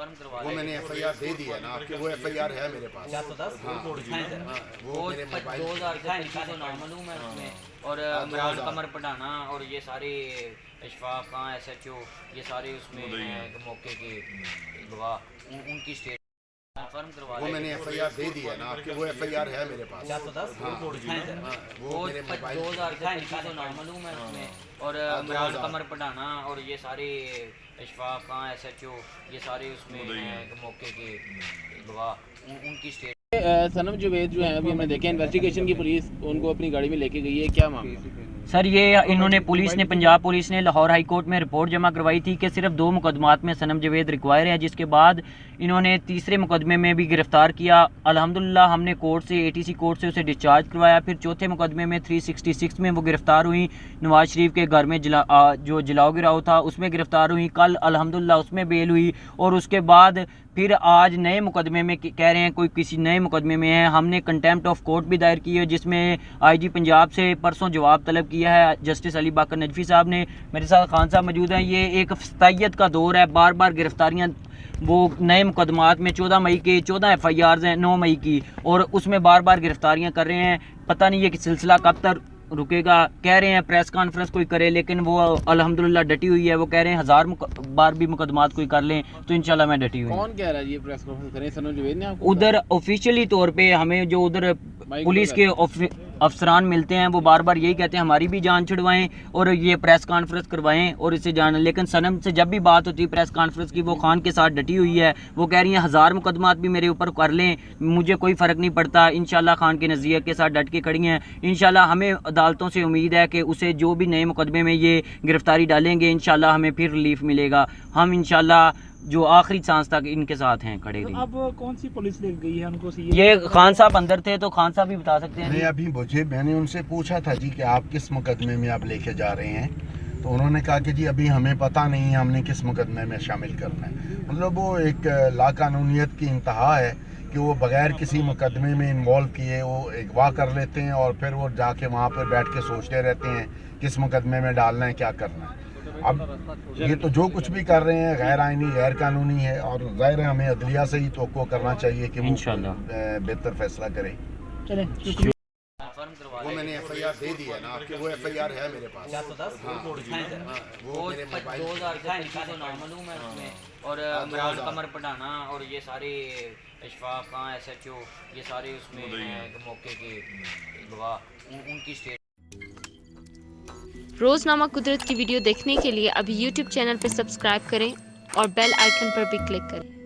वो मैंने FIR दे दी है ना आपकी, वो FIR है मेरे पास। 410 वो मेरे मोबाइल 2000 मालूम है उसमें। और इमरान कमर पढ़ाना और ये सारे अशफाक खां SHO ये सारे उसमें हैं मौके के गवाह उनकी स्टेट कन्फर्म करवा वो मैंने FIR दे दी है ना आपकी, वो FIR है मेरे पास। 410 वो मेरे मोबाइल 2000 मालूम है उसमें। और इमरान कमर पढ़ाना और ये सारे अशफाक खां SHO ये सारे उसमें हैं मौके के गवाह उनकी स्टेट। सनम जुवेद जो है अभी हमने देखा इन्वेस्टिगेशन की पुलिस उनको अपनी गाड़ी में लेके गई है, क्या मामला? सर ये इन्होंने पुलिस ने पंजाब पुलिस ने लाहौर हाई कोर्ट में रिपोर्ट जमा करवाई थी कि सिर्फ 2 मुकदमात में सनम जवेद रिक्वायर है, जिसके बाद इन्होंने तीसरे मुकदमे में भी गिरफ्तार किया। अल्हम्दुलिल्लाह हमने कोर्ट से ATC कोर्ट से उसे डिस्चार्ज करवाया। फिर चौथे मुकदमे में 366 में वो गिरफ्तार हुई। नवाज शरीफ के घर में जो जलाओ गिराओ था उसमें गिरफ्तार हुई। कल अल्हम्दुलिल्लाह उसमें बेल हुई और उसके बाद फिर आज नए मुकदमे में कह रहे हैं कोई किसी नए मुकदमे में है। हमने कंटेम्प्ट ऑफ कोर्ट भी दायर की है, जिसमें IG पंजाब से परसों जवाब तलब किया है जस्टिस अली बाकर नजफी साहब ने। मेरे साथ खान साहब मौजूद हैं। ये एक फस्तायत का दौर है, बार बार गिरफ्तारियाँ। वो नए मुकदमात में 14 मई के 14 FIRs हैं 9 मई की, और उसमें बार बार गिरफ्तारियाँ कर रहे हैं। पता नहीं ये कि सिलसिला कब तक रुकेगा। कह रहे हैं प्रेस कॉन्फ्रेंस कोई करे, लेकिन वो अल्हम्दुलिल्लाह डटी हुई है। वो कह रहे हैं 1000 बार भी मुकदमात कोई कर लें तो इंशाल्लाह मैं डटी हुई। कौन कह रहा है ये प्रेस कॉन्फ्रेंस करें? सनम जुवेद ने आपको? उधर ऑफिशियली तौर पे हमें जो उधर पुलिस के अफसरान मिलते हैं वो बार बार यही कहते हैं हमारी भी जान छुड़वाएं और ये प्रेस कॉन्फ्रेंस करवाएं और इससे जान। लेकिन सनम से जब भी बात होती है प्रेस कॉन्फ्रेंस की, वो खान के साथ डटी हुई है। वो कह रही हैं 1000 मुकदमात भी मेरे ऊपर कर लें, मुझे कोई फ़र्क नहीं पड़ता। इंशाल्लाह खान के नज़रिए के साथ डट के खड़ी हैं। इंशाल्लाह हमें अदालतों से उम्मीद है कि उसे जो भी नए मुकदमे में ये गिरफ्तारी डालेंगे इंशाल्लाह हमें फिर रिलीफ मिलेगा। हम इंशाल्लाह जो आखिरी सांस तक इनके साथ हैं खड़े रहेंगे। अब कौन सी पुलिस ले गई है उनको? ये खान साहब अंदर थे तो खान साहब भी बता सकते हैं। नहीं, अभी मैंने उनसे पूछा था जी कि आप किस मुकदमे में आप लेके जा रहे हैं, तो उन्होंने कहा कि जी अभी हमें पता नहीं है हमने किस मुकदमे में शामिल करना है। मतलब वो एक लाकानूनियत की इंतहा है कि वो बगैर किसी मुकदमे में इन्वॉल्व किए वो अगवा कर लेते हैं और फिर वो जाके वहाँ पर बैठ के सोचते रहते हैं किस मुकदमे में डालना है, क्या करना है। अब ये तो जो कुछ भी कर रहे हैं गैर आइनी गैर कानूनी है, और ज़ाहिर है हमें अदलिया से ही तवक्को करना चाहिए कि वो बेहतर फैसला करें। चलें वो मैंने FIR दे दी है ना आपकी, वो FIR है मेरे पास। 410 वो मेरे मोबाइल 2000 मालूम है उसमें। और इमरान कमर पढ़ाना और ये सारे अशफाक खां SHO ये सारे उसमें हैं मौके के गवाह उनकी स्टेट। रोज़नामा कुदरत की वीडियो देखने के लिए अभी YouTube चैनल पर सब्सक्राइब करें और बेल आइकन पर भी क्लिक करें।